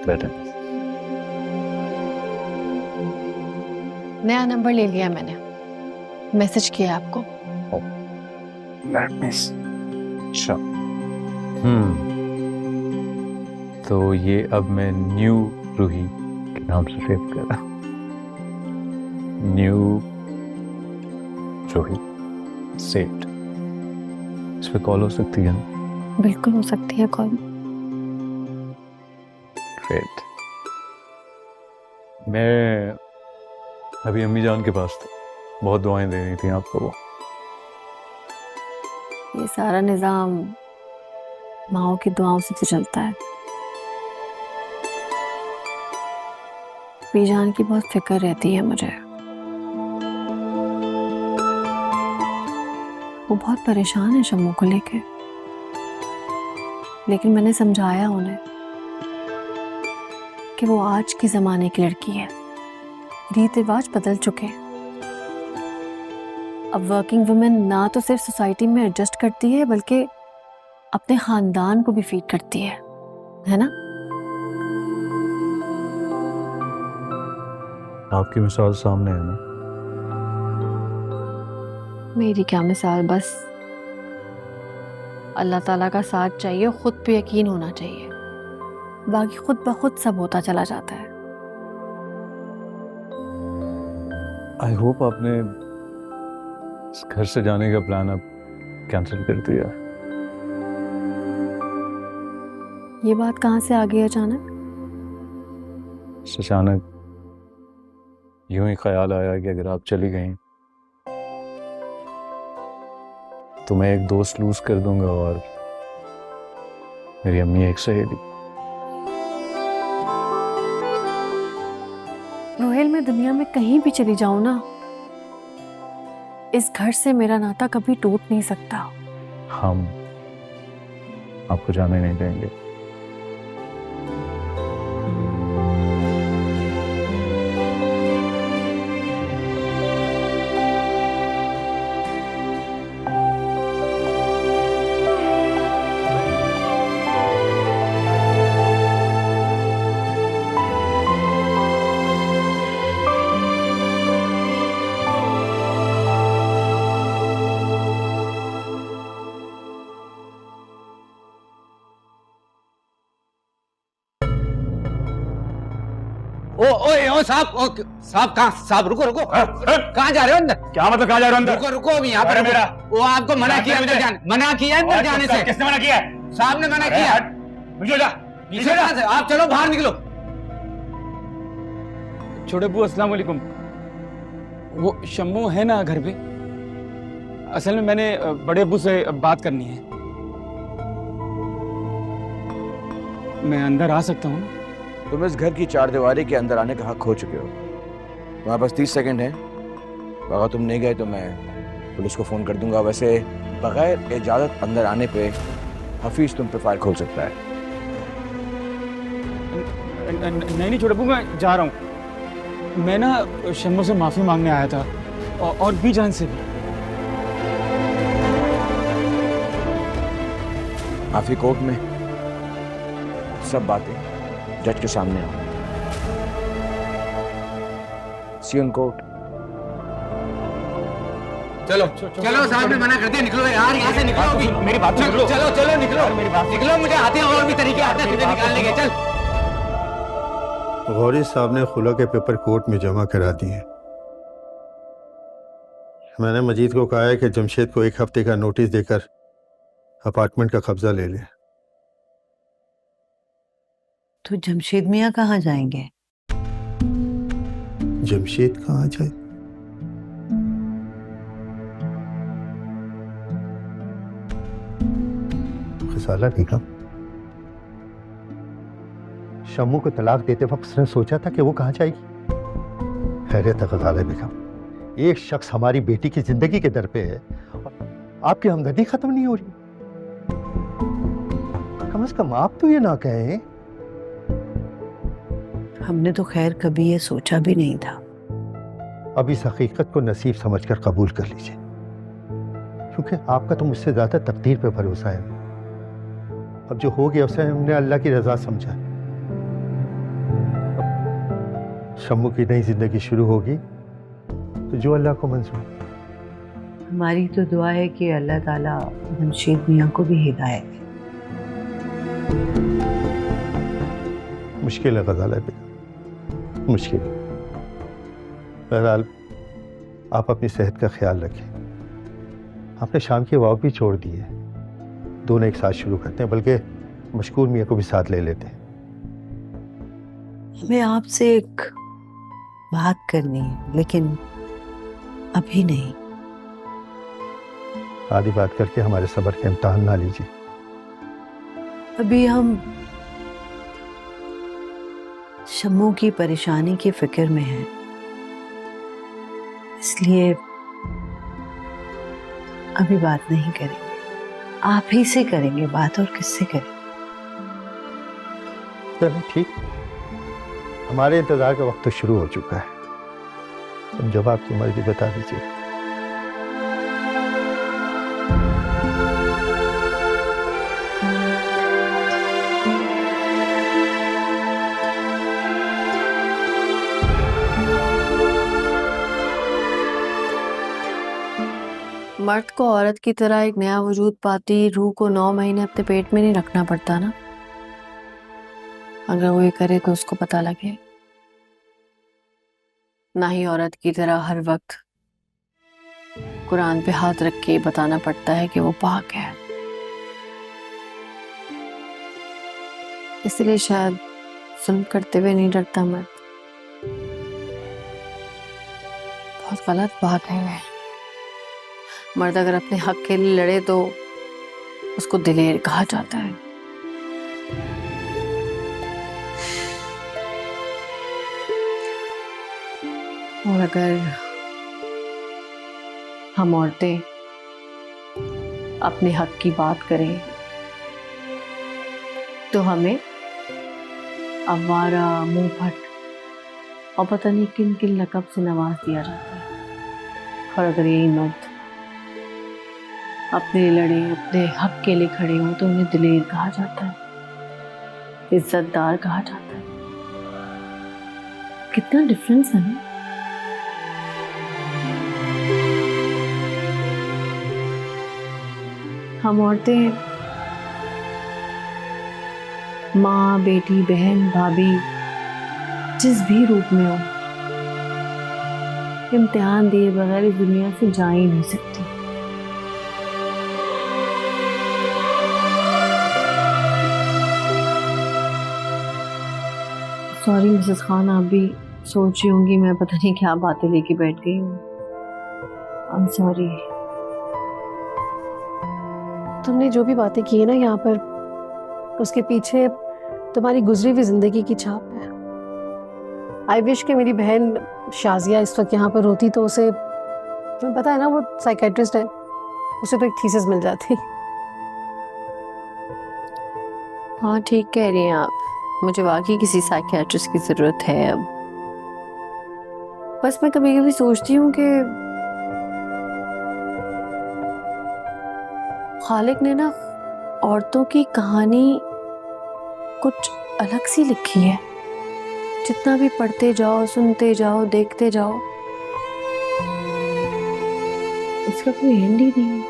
बैठे। नया नंबर ले लिया मैंने, मैसेज किया आपको। अच्छा, तो ये अब मैं न्यू रूही के नाम से सेव कर रहा हूँ। New Ruhi saved. इस पे कॉल हो सकती है ना? बिल्कुल हो सकती है कॉल। ग्रेट। मैं अभी अम्मी जान के पास था, बहुत दुआएं दे रही थी आपको वो। ये सारा निजाम माओ की दुआओं से तो चलता है। बीजान की बहुत फिक्र रहती है मुझे, वो बहुत परेशान है शम्मू को लेके। लेकिन मैंने समझाया उन्हें कि वो आज के जमाने की लड़की है, रीत रिवाज बदल चुके हैं। अब वर्किंग वुमेन ना तो सिर्फ सोसाइटी में एडजस्ट करती है बल्कि अपने खानदान को भी फीड करती है ना? आपकी मिसाल सामने है ना। मेरी क्या मिसाल, बस अल्लाह ताला का साथ चाहिए, खुद पे यकीन होना चाहिए, बाकी खुद ब खुद सब होता चला जाता है। आई होप आपने इस घर से जाने का प्लान अब कैंसिल कर दिया। ये बात कहाँ से आ गई अचानक? अचानक यूं ही ख्याल आया कि अगर आप चली गई तो मैं एक दोस्त लूज कर दूंगा और मेरी अम्मी एक सहेली। रोहेल, मैं दुनिया में कहीं भी चली जाऊं ना, इस घर से मेरा नाता कभी टूट नहीं सकता। हम आपको जाने नहीं देंगे। ओ साहब, साहब कहाँ? साहब रुको रुको, कहाँ जा रहे हो अंदर? क्या मतलब कहाँ जा रहे हो अंदर? रुको रुको, अभी यहाँ पर मेरा वो आपको मना किया अंदर जाने, मना किया अंदर जाने से। किसने मना किया है? साहब ने मना किया। मुझे जा, पीछे कहाँ से? आप चलो बाहर निकलो। छोटे अब्बू अस्सलाम वालेकुम। वो शम्मू है ना घर पे? असल में मैंने बड़े अब्बू से बात करनी है। मैं अंदर आ सकता हूँ? तुम इस घर की चारदीवारी के अंदर आने का हक खो चुके हो। तुम्हारे पास 30 सेकंड है। अगर तुम नहीं गए तो मैं पुलिस को फोन कर दूंगा। वैसे बगैर इजाजत अंदर आने पे हफीज तुम पे फायर खोल सकता है। नहीं छोटे अब्बू, मैं जा रहा हूँ। मैं ना शम्मू से माफी मांगने आया था और बीजान से भी। माफी कोर्ट में? सब बातें जज के सामने आओ। सी ऑन कोर्ट। चलो चलो, साहब ने मना कर दिया, निकलो यार यहाँ से, निकलो अभी। मेरी बात चलो चलो चलो निकलो, मेरी बात निकलो। मुझे आते हैं और भी तरीके आते हैं तुझे निकालने के। चल। गौरी साहब ने खुला के पेपर कोर्ट में जमा करा दिए। मैंने मजीद को कहा है कि जमशेद को 1 हफ्ते का नोटिस देकर अपार्टमेंट का कब्जा ले ले। तो जमशेद मियाँ कहाँ जाएंगे? जमशेद कहाँ जाए? खसाला निगम, शम्मू को तलाक देते वक्त उसने सोचा था कि वो कहाँ जाएगी? खैरियत है खसाला बेगम, एक शख्स हमारी बेटी की जिंदगी के दर पे है और आपकी हमदर्दी खत्म नहीं हो रही। कम से कम आप तो ये ना कहें। हमने तो खैर कभी ये सोचा भी नहीं था। अब इस हकीकत को नसीब समझकर कबूल कर लीजिए, क्योंकि आपका तो मुझसे ज्यादा तकदीर पे भरोसा है। अब जो हो गया उसे हमने अल्लाह की रजा समझा। शम्मू की नई जिंदगी शुरू होगी तो जो अल्लाह को मंजूर। हमारी तो दुआ है कि अल्लाह ताला जमशेद मियाँ को भी हिदायत दे। मुश्किल है गजाला बेगम, मुश्किल। बहरहाल आप अपनी सेहत का ख्याल रखें। आपने शाम की वॉक भी छोड़ दी है, दोनों एक साथ शुरू करते हैं, बल्कि मशकूर मियाँ को भी साथ ले लेते हैं। हमें आपसे एक बात करनी है, लेकिन अभी नहीं। आधी बात करके हमारे सब्र के इम्तहान ना लीजिए। अभी हम शम्मू की परेशानी की फिक्र में हैं, इसलिए अभी बात नहीं करेंगे। आप ही से करेंगे बात, और किससे करेंगे? चलो ठीक, हमारे इंतजार का वक्त तो शुरू हो चुका है। अब जब आपकी मर्जी बता दीजिए। मर्द को औरत की तरह एक नया वजूद पाती रूह को 9 महीने अपने पेट में नहीं रखना पड़ता ना। अगर वो ये करे तो उसको पता लगे। ना ही औरत की तरह हर वक्त कुरान पे हाथ रख के बताना पड़ता है कि वो पाक है। इसलिए शायद जुल्म करते हुए नहीं डरता मर्द। बहुत गलत बात है। मर्द अगर अपने हक के लिए लड़े तो उसको दिलेर कहा जाता है। और अगर हम औरतें अपने हक की बात करें तो हमें अवारा, मुंहफट और पता नहीं किन किन लक़ब से नवाज दिया जाता है। और अगर यही मर्द अपने लड़े, अपने हक के लिए खड़े हों तो उन्हें दिलेर कहा जाता है, इज्जतदार कहा जाता है। कितना डिफरेंस है ना। हम औरतें माँ, बेटी, बहन, भाभी, जिस भी रूप में हो, इम्तिहान दिए बगैर इस दुनिया से जा ही नहीं सकती। सॉरी मिसेस खान, आप भी सोच रही होंगी मैं पता नहीं क्या बातें लेके बैठ गई हूँ। I am sorry. तुमने जो भी बातें की है ना यहाँ पर, उसके पीछे तुम्हारी गुजरी हुई जिंदगी की छाप है। आई विश कि मेरी बहन शाजिया इस वक्त यहाँ पर होती तो उसे, तुम्हें पता है ना वो साइकेट्रिस्ट है, उसे तो एक थीसिस मिल जाती। हाँ ठीक कह रही हैं आप, मुझे वाकई किसी साइकियाट्रिस्ट की जरूरत है अब। बस मैं कभी कभी सोचती हूँ कि खालिक ने ना औरतों की कहानी कुछ अलग सी लिखी है। जितना भी पढ़ते जाओ, सुनते जाओ, देखते जाओ, इसका कोई एंड ही नहीं है।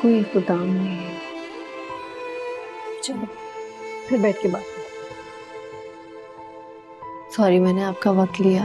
कोई इख्तिताम नहीं है। चलो फिर बैठ के बात करें। सॉरी मैंने आपका वक्त लिया।